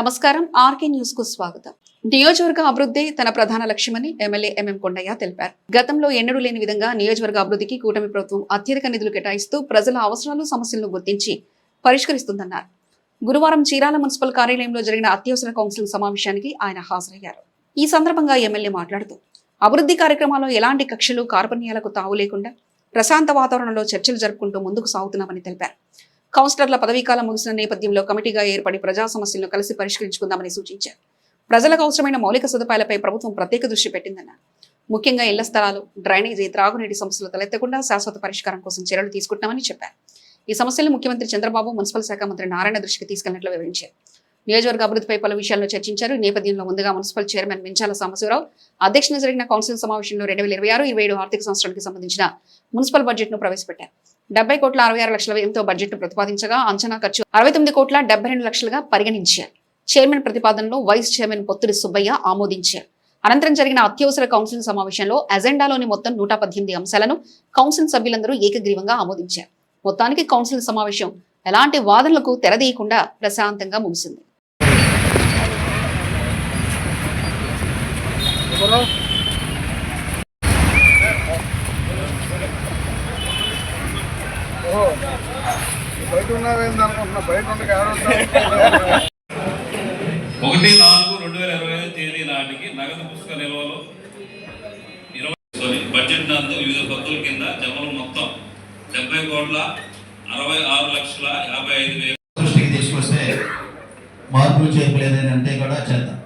నమస్కారం RK news కు స్వాగతం. నియోజకవర్గ అభివృద్ధి తన ప్రధాన లక్ష్యమని ఎమ్మెల్యే ఎంఎం కొండయ్య తెలిపారు. గతంలో ఎన్నడూ లేని విధంగా నియోజకవర్గ అభివృద్ధికి కూటమి ప్రభుత్వం అత్యధిక నిధులు కేటాయిస్తూ ప్రజల అవసరాలు సమస్యలను గుర్తించి పరిష్కరిస్తుందన్నారు. గురువారం చీరాల మున్సిపల్ కార్యాలయంలో జరిగిన అత్యవసర కౌన్సిల్ సమావేశానికి ఆయన హాజరయ్యారు. ఈ సందర్భంగా ఎమ్మెల్యే మాట్లాడుతూ అభివృద్ధి కార్యక్రమాల్లో ఎలాంటి కక్షలు కార్పణ్యాలకు తావు లేకుండా ప్రశాంత వాతావరణంలో చర్చలు జరుపుకుంటూ ముందుకు సాగుతున్నామని తెలిపారు. కౌన్సిలర్ల పదవీకాలం ముగిసిన నేపథ్యంలో కమిటీగా ఏర్పడి ప్రజా సమస్యలను కలిసి పరిష్కరించుకుందామని సూచించారు. ప్రజలకు అవసరమైన మౌలిక సదుపాయాలపై ప్రభుత్వం ప్రత్యేక దృష్టి పెట్టిందన్నారు. ముఖ్యంగా ఇళ్ల స్థలాలు, డ్రైనేజీ, త్రాగునీటి సమస్యలు తలెత్తకుండా శాశ్వత పరిష్కారం కోసం చర్యలు తీసుకుంటామని చెప్పారు. ఈ సమస్యలను ముఖ్యమంత్రి చంద్రబాబు మున్సిపల్ శాఖ మంత్రి నారాయణ దృష్టికి తీసుకెళ్లినట్లు వివరించారు. నియోజకవర్గ అభివృద్ధిపై పలు విషయాలను చర్చించారు. ఈ నేపథ్యంలో ముందుగా మున్సిపల్ చైర్మన్ మించాల సాంబశివరావు అధ్యక్షతన జరిగిన కౌన్సిల్ సమావేశంలో 2026-27 ఆర్థిక సంవత్సరానికి సంబంధించిన మున్సిపల్ బడ్జెట్ ను ప్రవేశపెట్టారు. 70,66,00,000 వ్యయంతో బడ్జెట్ ప్రతిపాదించగా అంచనా ఖర్చు 69,72,00,000గా పరిగణించారు. చైర్మన్ ప్రతిపాదనలో వైస్ చైర్మన్ పొత్తుడి సుబ్బయ్య ఆమోదించారు. అనంతరం జరిగిన అత్యవసర కౌన్సిల్ సమావేశంలో అజెండాలోని మొత్తం 118 అంశాలను కౌన్సిల్ సభ్యులందరూ ఏకగ్రీవంగా ఆమోదించారు. మొత్తానికి కౌన్సిల్ సమావేశం ఎలాంటి వాదనలకు తెరదీయకుండా ప్రశాంతంగా ముగిసింది. బయట ఉన్నావేందనుకుంటున్నా, బయట 1/4/2025 తేదీ నాటికి నగదు పుస్తక నిల్వలు 20 బడ్జెట్ నందు వివిధ పద్ధతుల కింద జమలు మొత్తం 70,66,55,000 దృష్టికి తీసుకొస్తే మార్పులు చేయలేదని అంటే కూడా చేద్దాం.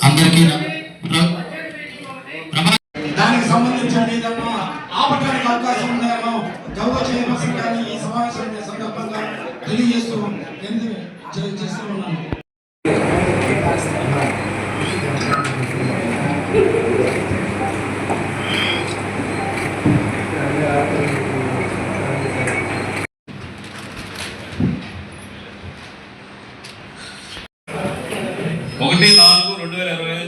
అందరికీ దానికి సంబంధించిన ఏదైనా ఆపటానికి అవకాశం ఉందేమో గౌరవ చైర్పర్సన్ గారిని ఈ సమావేశం సందర్భంగా తెలియజేస్తూ చేస్తూ ఉన్నాను.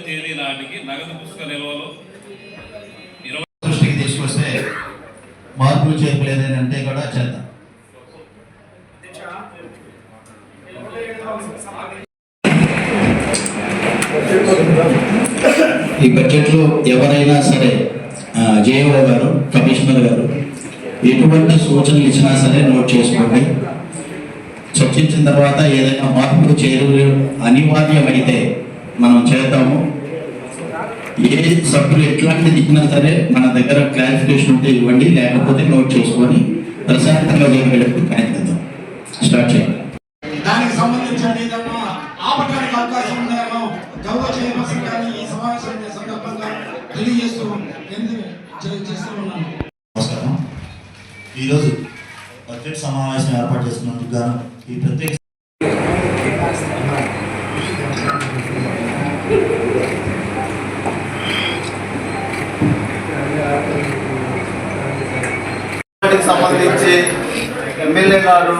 తేదీ నాటికి నగదు పుస్తక నిల్వలు దృష్టికి తీసుకొస్తే మార్పులు చేయలేదని అంటే కూడా చేద్దాం. ఈ బడ్జెట్లో ఎవరైనా సరే జేఓ గారు, కమిషనర్ గారు ఎటువంటి సూచనలు ఇచ్చినా సరే నోట్ చేసుకోండి. చర్చించిన తర్వాత ఏదైనా మార్పులు చేయరు అనివార్యమైతే మనం చేద్దాము. ఏ సభ్యులు ఎట్లాంటిది ఇచ్చినా సరే మన దగ్గర క్లారిఫికేషన్ ఉంటే ఇవ్వండి, లేకపోతే నోట్ చేసుకొని ప్రశాంతంగా జరిగేటప్పుడు ప్రయత్నిద్దాం. స్టార్ట్ చేయండి. దానికి సంబంధించిన ఏదైనా ఆపటానికి అవకాశం ఉందేమో గౌరవ చైర్పర్సన్ గారిని ఈ సమావేశం సందర్భంగా తెలియజేస్తూ చేస్తూ ఉన్నాను. నమస్కారం. ఈరోజు బడ్జెట్ సమావేశం ఏర్పాటు చేస్తున్నందుకు గాను ఈ ప్రత్యేక సంబంధించి ఎమ్మెల్యే గారు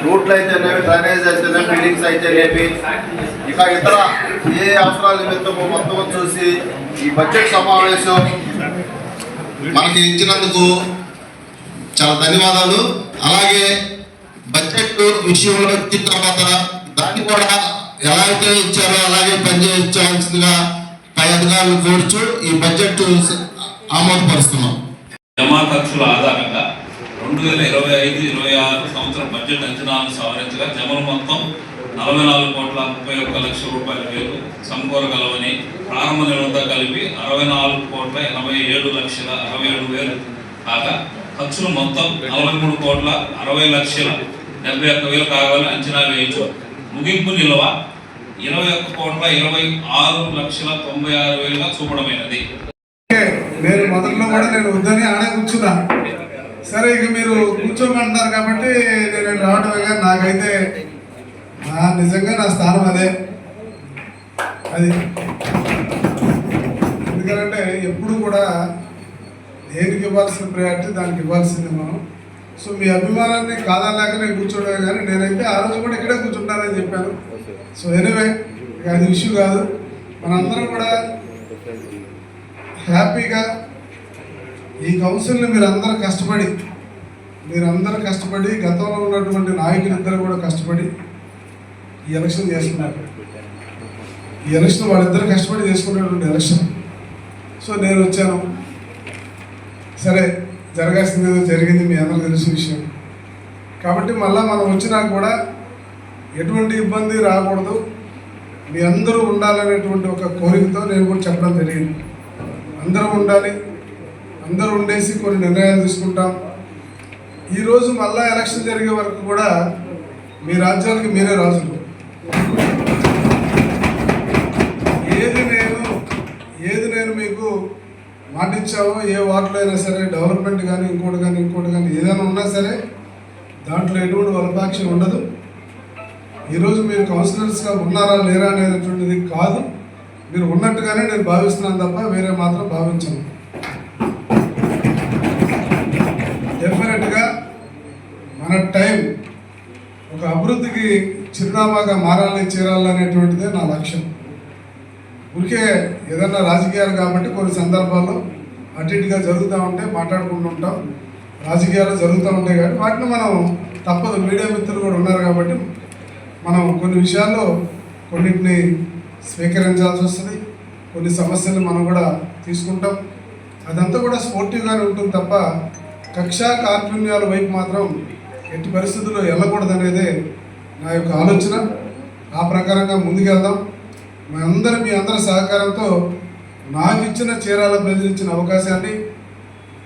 రూట్లు అయితేనేవి, డ్రైనేజ్ అయితేనే, బిల్డింగ్స్ అయితేనేవి, ఇక ఇతర ఏ అవసరాల నిమిత్తమో మొత్తం చూసి ఈ బడ్జెట్ సమావేశం మనకి ఇచ్చినందుకు చాలా ధన్యవాదాలు. అలాగే బడ్జెట్ విషయంలో వచ్చిన తర్వాత దాన్ని కూడా ఎలా అయితే ఇచ్చారో అలాగే పనిచేయించాల్సిందిగా పై అధికారులు కోరుచు ఈ బడ్జెట్ ఆమోదపరుస్తున్నాం. జమా ఖర్చుల ఆధారంగా 2025-26 సంవత్సరం బడ్జెట్ అంచనాలను సవరించగా జమలు మొత్తం 44,31,00,000 రూపాయలు సమకూరగలవని, ప్రారంభ నిల్వతో కలిపి 64,87,67,000 కాగా ఖర్చులు మొత్తం 43,60,71,000 కావాలని అంచనా వేయచ్చు. ముగింపు నిల్వ 21,26,96,90,000గా చూపడమైనది. నేను మొదట్లో కూడా నేను వద్దని ఆడే కూర్చున్నా. సరే, ఇక మీరు కూర్చోమంటున్నారు కాబట్టి నేను రావటమే. నాకైతే నిజంగా నా స్థానం అదే. అది ఎందుకంటే ఎప్పుడు కూడా దేనికి ఇవ్వాల్సిన ప్రయారిటీ దానికి ఇవ్వాల్సింది మనం. సో మీ అభిమానాన్ని కాదలేక నేను కూర్చోడమే, కానీ నేనైతే ఆ రోజు కూడా ఇక్కడే కూర్చుంటానని చెప్పాను. సో ఎనివే, అది ఇష్యూ కాదు. మనందరం కూడా హ్యాపీగా ఈ కౌన్సిల్ని మీరందరూ కష్టపడి గతంలో ఉన్నటువంటి నాయకులిద్దరూ కూడా కష్టపడి ఈ ఎలక్షన్ చేసుకున్నారు. ఈ ఎలక్షన్ వాళ్ళిద్దరూ కష్టపడి చేసుకున్నటువంటి ఎలక్షన్. సో నేను వచ్చాను, సరే జరగాల్సింది ఏదో జరిగింది, మీ అందరూ తెలిసిన విషయం. కాబట్టి మళ్ళీ మనం వచ్చినా కూడా ఎటువంటి ఇబ్బంది రాకూడదు, మీ అందరూ ఉండాలనేటువంటి ఒక కోరికతో నేను కూడా చెప్పడం జరిగింది. అందరూ ఉండాలి, అందరూ ఉండేసి కొన్ని నిర్ణయాలు తీసుకుంటాం. ఈరోజు మళ్ళా ఎలక్షన్ జరిగే వరకు కూడా మీ రాజ్యానికి మీరే రాజులు. ఏది నేను మీకు మాటిచ్చావో, ఏ వార్డులో అయినా సరే డెవలప్మెంట్ కానీ ఇంకోటి కానీ ఏదైనా ఉన్నా సరే దాంట్లో ఎటువంటి వలపాక్షి ఉండదు. ఈరోజు మీరు కౌన్సిలర్స్గా ఉన్నారా లేరా అనేటువంటిది కాదు, మీరు ఉన్నట్టుగానే నేను భావిస్తున్నాను తప్ప వేరే మాత్రం భావించను. డెఫినెట్గా మన టైం ఒక అభివృద్ధికి చిరునామాగా చేరాలనేటువంటిదే నా లక్ష్యం. ఊరికే ఏదన్నా రాజకీయాలు కాబట్టి కొన్ని సందర్భాల్లో అటు ఇటుగా జరుగుతూ ఉంటే మాట్లాడుకుంటూ ఉంటాం, రాజకీయాలు జరుగుతూ ఉంటాయి కాబట్టి వాటిని మనం తప్పదు. మీడియా మిత్రులు కూడా ఉన్నారు కాబట్టి మనం కొన్ని విషయాల్లో కొన్నింటిని స్వీకరించాల్సి వస్తుంది, కొన్ని సమస్యలు మనం కూడా తీసుకుంటాం. అదంతా కూడా స్పోర్టివ్గానే ఉంటుంది తప్ప కక్షా కార్పుణ్యాల వైపు మాత్రం ఎట్టి పరిస్థితుల్లో వెళ్ళకూడదు అనేదే నా యొక్క ఆలోచన. ఆ ప్రకారంగా ముందుకెళ్దాం. మీ అందరి సహకారంతో నాకు ఇచ్చిన చీరాల ప్రజలు ఇచ్చిన అవకాశాన్ని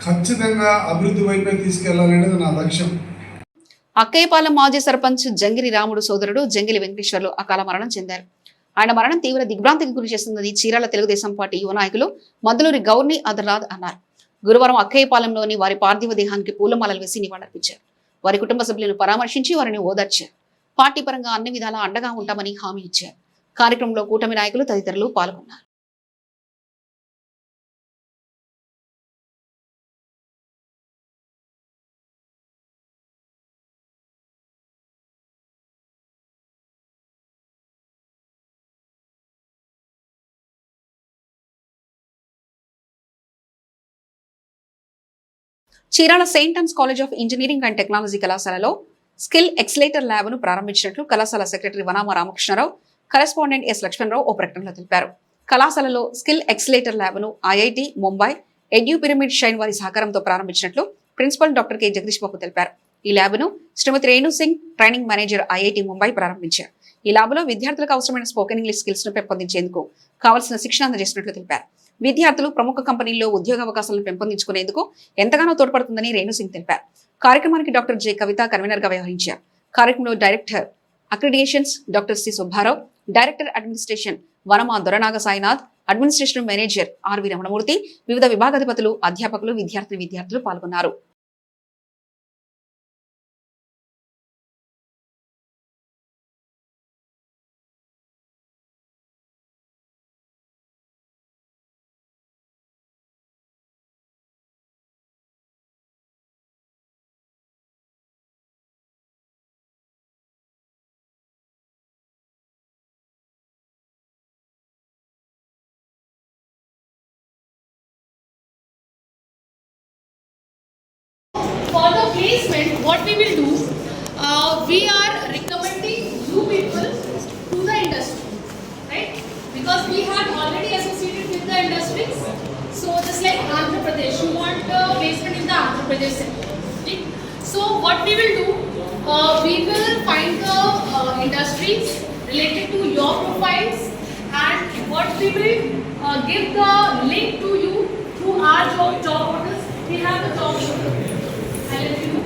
ఖచ్చితంగా అభివృద్ధి వైపే తీసుకెళ్లాలనేది నా లక్ష్యం. అక్కయ్యపాలెం మాజీ సర్పంచ్ జంగిలి రాముడు సోదరుడు జంగిలి వెంకటేశ్వర్లు అకాల మరణం చెందారు. ఆయన మరణం తీవ్ర దిగ్భ్రాంతికి గురి చేస్తుందని చీరాల తెలుగుదేశం పార్టీ యువ నాయకులు మద్దులూరి గౌర్ని అదర్రాద్ అన్నారు. గురువారం అక్కయ్యపాలెంలోని వారి పార్థివ దేహానికి పూలమాలలు వేసి నివాళులర్పించారు. వారి కుటుంబ సభ్యులను పరామర్శించి వారిని ఓదార్చారు. పార్టీ పరంగా అన్ని విధాలా అండగా ఉంటామని హామీ ఇచ్చారు. కార్యక్రమంలో కూటమి నాయకులు తదితరులు పాల్గొన్నారు. Chirala saint Ann's college of engineering and technology కళాశాలలో స్కిల్ ఎక్సలేటర్ ల్యాబ్ ను ప్రారంభించినట్లు కళాశాల secretary Vanama Ramakrishnarao, correspondent S Lakshmanarao ఓ ప్రకటనలో తెలిపారు. కళాశాలలో స్కిల్ ఎక్సలేటర్ ల్యాబ్ ను IIT Mumbai, edu pyramid shine వారి సహకారంతో ప్రారంభించినట్లు principal doctor K Jagadish Babu తెలిపారు. ఈ ల్యాబ్ ను Shrimati Renu Singh, training manager IIT Mumbai ప్రారంభించారు. ఈ ల్యాబ్ లో విద్యార్థులకు అవసరమైన స్పోకెన్ ఇంగ్లీష్ స్కిల్స్ ను పెంపొందించేందుకు కావాల్సిన శిక్షణ అందజేసినట్లు తెలిపారు. విద్యార్థులు ప్రముఖ కంపెనీల్లో ఉద్యోగ అవకాశాలను పెంపొందించుకునేందుకు ఎంతగానో తోడ్పడుతుందని రేణు సింగ్ తెలిపారు. కార్యక్రమానికి డాక్టర్ జె కవిత కన్వీనర్ గా వ్యవహరించారు. కార్యక్రమంలో director accreditations doctor C Subbarao, director administration Vanama Doranaga Sainath, administration manager RV Ramanamurthy, వివిధ విభాగాధిపతులు, అధ్యాపకులు, విద్యార్థులు పాల్గొన్నారు. For the placement, what we will do, we are recommending you people to the industry, right? Because we have already associated with the industries. So just like Andhra Pradesh, you want placement in the Andhra Pradesh sector, right? So what we will do, we will find the industries related to your profiles, and what we will give the link to you through our job portals. We have the job portal. I'll let you know.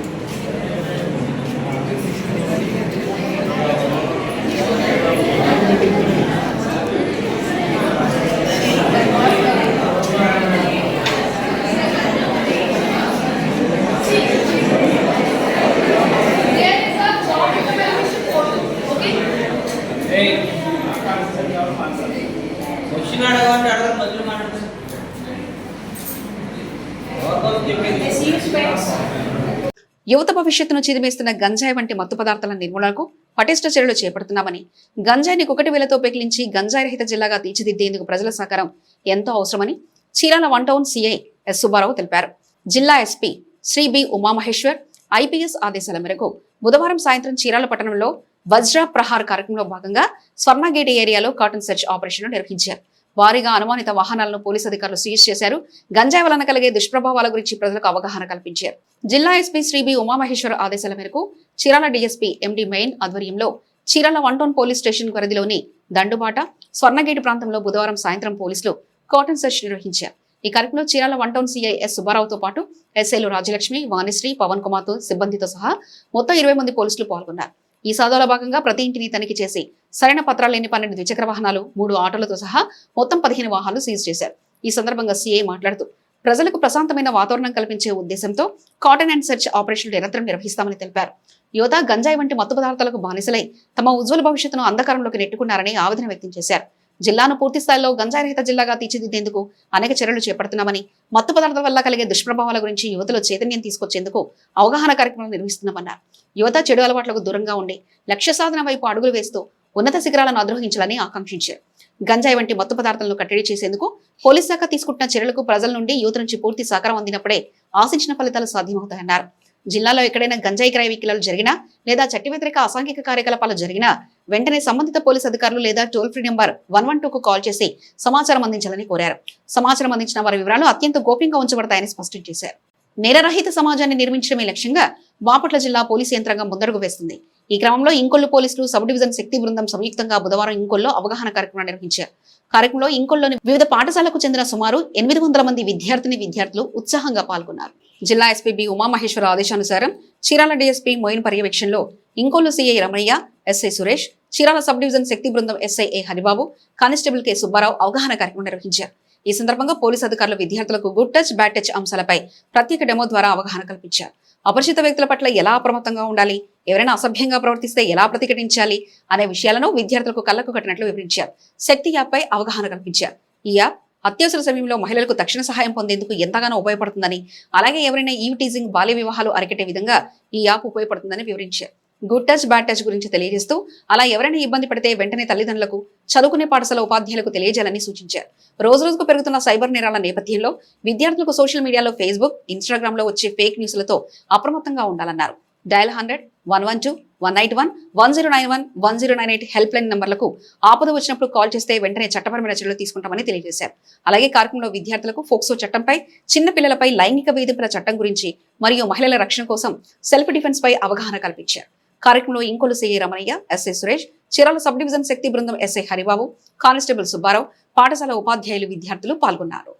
యువత భవిష్యత్తును చిదిమేస్తున్న గంజాయి వంటి మత్తు పదార్థాల నిర్మూలనకు పటిష్ట చర్యలు చేపడుతున్నామని, గంజాయిని కుకటి వేలతో పెకిలించి గంజాయి రహిత జిల్లాగా తీర్చిదిద్దేందుకు ప్రజల సహకారం ఎంతో అవసరమని Chirala 1 town CI S Subbarao తెలిపారు. జిల్లా SP Shri B Umamaheshwar IPS ఆదేశాల మేరకు బుధవారం సాయంత్రం చీరాల పట్టణంలో వజ్ర ప్రహార్ కార్యక్రమంలో భాగంగా స్వర్ణగేట్ ఏరియాలో కాటన్ సెర్చ్ ఆపరేషన్ నిర్వహించారు. భారీగా అనుమానిత వాహనాలను పోలీసు అధికారులు సీజ్ చేశారు. గంజాయి వలన కలిగే దుష్ప్రభావాల గురించి ప్రజలకు అవగాహన కల్పించారు. జిల్లా ఎస్పీ శ్రీ బి ఉమామహేశ్వర్ ఆదేశాల మేరకు చీరాల డీఎస్పీ ఎండి మెయిన్ ఆధ్వర్యంలో చీరాల 1 టౌన్ పోలీస్ స్టేషన్ పరిధిలోని దండుబాట స్వర్ణగేట్ ప్రాంతంలో బుధవారం సాయంత్రం పోలీసులు కాటన్ సెర్చ్ నిర్వహించారు. ఈ కార్యక్రమంలో చీరాల 1 టౌన్ సిఐ ఎస్ సుబ్బారావుతో పాటు ఎస్ఐలు రాజలక్ష్మి, వాణిశ్రీ, పవన్ కుమార్తో సిబ్బందితో సహా మొత్తం 20 మంది పోలీసులు పాల్గొన్నారు. ఈ సాధనలో భాగంగా ప్రతి ఇంటిని తనిఖీ చేసి సరైన పత్రాలు లేని 12 ద్విచక్ర వాహనాలు, 3 ఆటోలతో సహా మొత్తం 15 వాహనాలు సీజ్ చేశారు. ఈ సందర్భంగా సీఐ మాట్లాడుతూ ప్రజలకు ప్రశాంతమైన వాతావరణం కల్పించే ఉద్దేశంతో కాటన్ అండ్ సెర్చ్ ఆపరేషన్లు నిరంతరం నిర్వహిస్తామని తెలిపారు. యువత గంజాయి వంటి మత్తు పదార్థాలకు బానిసలై తమ ఉజ్వల భవిష్యత్తును అంధకారంలోకి నెట్టుకున్నారని ఆవేదన వ్యక్తం చేశారు. జిల్లాను పూర్తి స్థాయిలో గంజాయి రహిత జిల్లాగా తీర్చిదిద్దేందుకు అనేక చర్యలు చేపడుతున్నామని, మత్తు పదార్థాల వల్ల కలిగే దుష్ప్రభావాల గురించి యువతలో చైతన్యం తీసుకొచ్చేందుకు అవగాహన కార్యక్రమాలు నిర్వహిస్తున్నామన్నారు. యువత చెడు అలవాట్లకు దూరంగా ఉండి లక్ష్య సాధన వైపు అడుగులు వేస్తూ ఉన్నత శిఖరాలను అధిరోహించాలని ఆకాంక్షించారు. గంజాయి వంటి మత్తు పదార్థాలను కట్టడి చేసేందుకు పోలీస్ శాఖ తీసుకుంటున్న చర్యలకు ప్రజల నుండి యువత నుంచి పూర్తి సహకారం అందినప్పుడే ఆశించిన ఫలితాలు సాధ్యమవుతాయన్నారు. జిల్లాలో ఎక్కడైనా గంజాయి క్రయ విక్రయాలు జరిగినా లేదా చట్ట వ్యతిరేక అసాంఘిక కార్యకలాపాలు జరిగినా వెంటనే సంబంధిత పోలీసు అధికారులు లేదా టోల్ ఫ్రీ నెంబర్ 112కు కాల్ చేసి సమాచారం అందించాలని కోరారు. సమాచారం అందించిన వారి వివరాలు అత్యంత గోప్యంగా ఉంచబడతాయని స్పష్టం చేశారు. నేరరహిత సమాజాన్ని నిర్మించడమే లక్ష్యంగా బాపట్ల జిల్లా పోలీసు యంత్రాంగం ముందడుగు వేస్తుంది. ఈ క్రమంలో ఇంకొల్లు పోలీసులు సబ్ డివిజన్ శక్తి బృందం సంయుక్తంగా బుధవారం ఇంకొల్లో అవగాహన కార్యక్రమం నిర్వహించారు. కార్యక్రమంలో ఇంకొల్లోని వివిధ పాఠశాలకు చెందిన సుమారు 800 మంది విద్యార్థులు ఉత్సాహంగా పాల్గొన్నారు. జిల్లా ఎస్పీ బి ఉమామహేశ్వర ఆదేశానుసారం చీరాల డీఎస్పీ మోయిన్ పర్యవేక్షణలో Inkollu CI Ramaiah, SI Suresh, Chirala sub division Shakti బృందం SI A Haribabu, constable K Subbarao అవగాహన కార్యక్రమం నిర్వహించారు. ఈ సందర్భంగా పోలీసు అధికారులు విద్యార్థులకు గుడ్ టచ్, బ్యాడ్ టచ్ అంశాలపై ప్రత్యేక డెమో ద్వారా అవగాహన కల్పించారు. అపరిచిత వ్యక్తుల పట్ల ఎలా అప్రమత్తంగా ఉండాలి, ఎవరైనా అసభ్యంగా ప్రవర్తిస్తే ఎలా ప్రతిఘటించాలి అనే విషయాలను విద్యార్థులకు కళ్లకు కట్టినట్లు వివరించారు. శక్తి యాప్ పై అవగాహన కల్పించారు. ఈ యాప్ అత్యవసర సమయంలో మహిళలకు తక్షణ సహాయం పొందేందుకు ఎంతగానో ఉపయోగపడుతుందని, అలాగే ఎవరైనా ఈవ్ టీజింగ్, బాల్య వివాహాలు అరికట్టే విధంగా ఈ యాప్ ఉపయోగపడుతుందని వివరించారు. గుడ్ టచ్, బ్యాడ్ టచ్ గురించి తెలియజేస్తూ అలా ఎవరైనా ఇబ్బంది పడితే వెంటనే తల్లిదండ్రులకు, చదువుకునే పాఠశాల ఉపాధ్యాయులకు తెలియజేయాలని సూచించారు. రోజుకు పెరుగుతున్న సైబర్ నేరాల నేపథ్యంలో విద్యార్థులకు సోషల్ మీడియాలో ఫేస్బుక్, ఇన్స్టాగ్రామ్ లో వచ్చే ఫేక్ న్యూస్లతో అప్రమత్తంగా ఉండాలన్నారు. డయల్ 100, 112, 181, 1091, 1098 హెల్ప్ లైన్ నంబర్లకు ఆపద వచ్చినప్పుడు కాల్ చేస్తే వెంటనే చట్టపరమైన చర్యలు తీసుకుంటామని తెలియజేశారు. అలాగే కార్యక్రమంలో విద్యార్థులకు ఫోక్సో చట్టంపై, చిన్న పిల్లలపై లైంగిక వేధింపుల చట్టం గురించి మరియు మహిళల రక్షణ కోసం సెల్ఫ్ డిఫెన్స్ పై అవగాహన కల్పించారు. కార్యక్రమంలో Inkollu CI Ramanaiah, SI Suresh, Chirala sub division Shakti బృందం ఎస్ఐ హరిబాబు, కానిస్టేబుల్ సుబ్బారావు, పాఠశాల ఉపాధ్యాయులు, విద్యార్థులు పాల్గొన్నారు.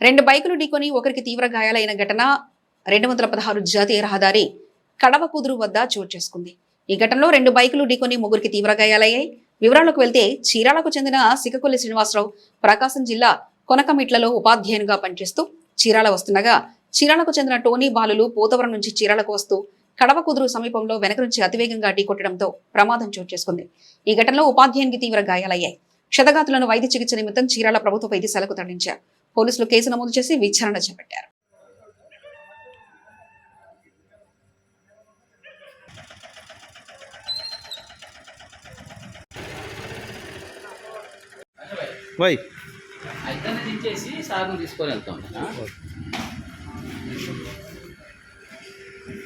2 బైకులు ఢీకొని ఒకరికి తీవ్ర గాయాలైన ఘటన 216 జాతీయ రహదారి కడవ కుదురు వద్ద చోటు చేసుకుంది. ఈ ఘటనలో 2 బైకులు ఢీకొని 3 తీవ్ర గాయాలయ్యాయి. వివరాలకు వెళ్తే చీరాలకు చెందిన సికకొల్లి శ్రీనివాసరావు ప్రకాశం జిల్లా కొనకమిట్లలో ఉపాధ్యాయునిగా పనిచేస్తూ చీరాల వస్తుండగా, చీరాలకు చెందిన టోనీ బాలులు పోతవరం నుంచి చీరాలకు వస్తూ కడవ కుదురు సమీపంలో వెనక నుంచి అతివేగంగా ఢీకొట్టడంతో ప్రమాదం చోటు చేసుకుంది. ఈ ఘటనలో ఉపాధ్యాయునికి తీవ్ర గాయాలయ్యాయి. క్షతగాతులను వైద్య చికిత్స నిమిత్తం చీరాల ప్రభుత్వ వైద్యశాలకు తరలించారు. పోలీసులు కేసు నమోదు చేసి విచారణ చేపట్టారు. అయితే దించేసి సాగు తీసుకొని వెళ్తాం.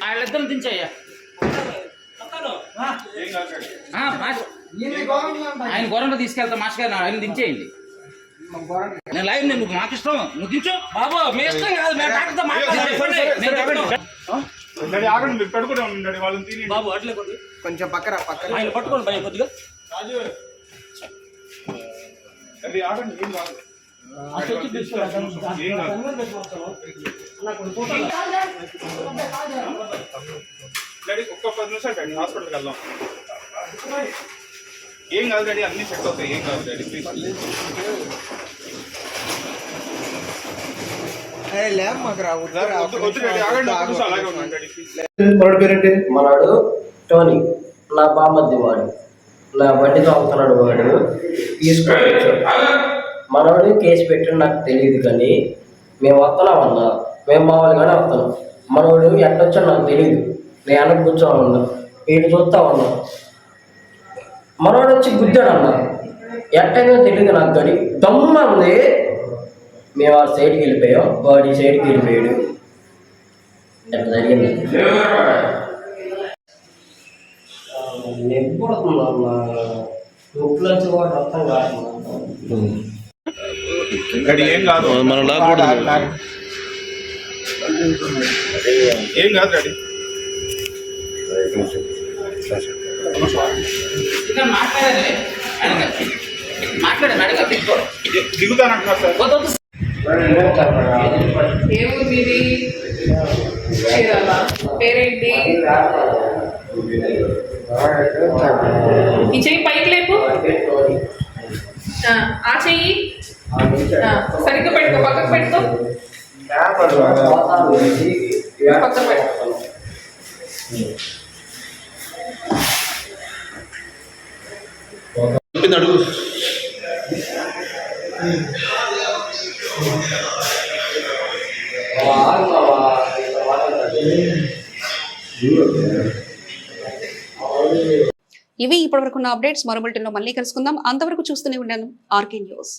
వాళ్ళిద్దరు దించయ్యా. ఆయన గొర్రెంలో తీసుకెళ్తా మాస్టర్ గారు, ఆయన దించేయండి. నేను లైవ్, నేను మాకు ఇష్టం, నువ్వు దించు బాబు. మీ ఇష్టం కాదు, మేము డాక్టర్తో బాబు అట్లే కొంచెం పక్కన ఆయన పట్టుకోండి భయ కొద్దిగా. ఒక్క 10 నిమిషాలు డాడీ, హాస్పిటల్కి వెళ్దాం. ఏం కాదు డాడీ, అన్ని సెట్ అవుతాయి, ఏం కాదు డాడీ, ప్లీజ్. మనవాడు టోనీ, నా బామ్మద్ది వాడు, నా బండితో అవుతున్నాడు వాడు. తీసుకోవచ్చు, మనవాడు కేసు పెట్టిన నాకు తెలియదు, కానీ మేము వస్తున్నామన్నా, మేము మామూలుగానే వస్తున్నాం. మనవాడు ఎట్టొచ్చో నాకు తెలియదు, నేను వెనక కూర్చోమన్నా, వీడు చూస్తామన్నా. మనవాడు వచ్చి గుద్దాడు అన్న, ఎట్టగా తెలియదు నాకు, గడి దమ్మ ఉంది. మేము ఆ సైడ్కి వెళ్ళిపోయాం, వాడి సైడ్కి వెళ్ళిపోయాడు. ఎట్లా జరిగింది నొప్పి పడుతుందమ్మా నొప్పులు వచ్చి కూడా రక్తం కాదు డాడీ ఏం కాదు ఏం కాదు డాడీ ఇక్కడ మాట్లాడాలి మాట్లాడాను అడిగా తీసుకో దిగుతానంటున్నారు సార్ ఏ ఊరు మీది చీరాల పేరేంటి ఈ చెయ్యి పైకి లేపు ఆ చెయ్యి సరిగ్గా పెట్టుకో పక్కకు పెట్టుకో పక్కకు పెట్టుకో అడుగు ఇవి ఇప్పటివరకు ఉన్న అప్డేట్స్. మరో బులెటిన్లో మళ్ళీ కలుసుకుందాం. అంతవరకు చూస్తూనే ఉన్నాను ఆర్కే న్యూస్.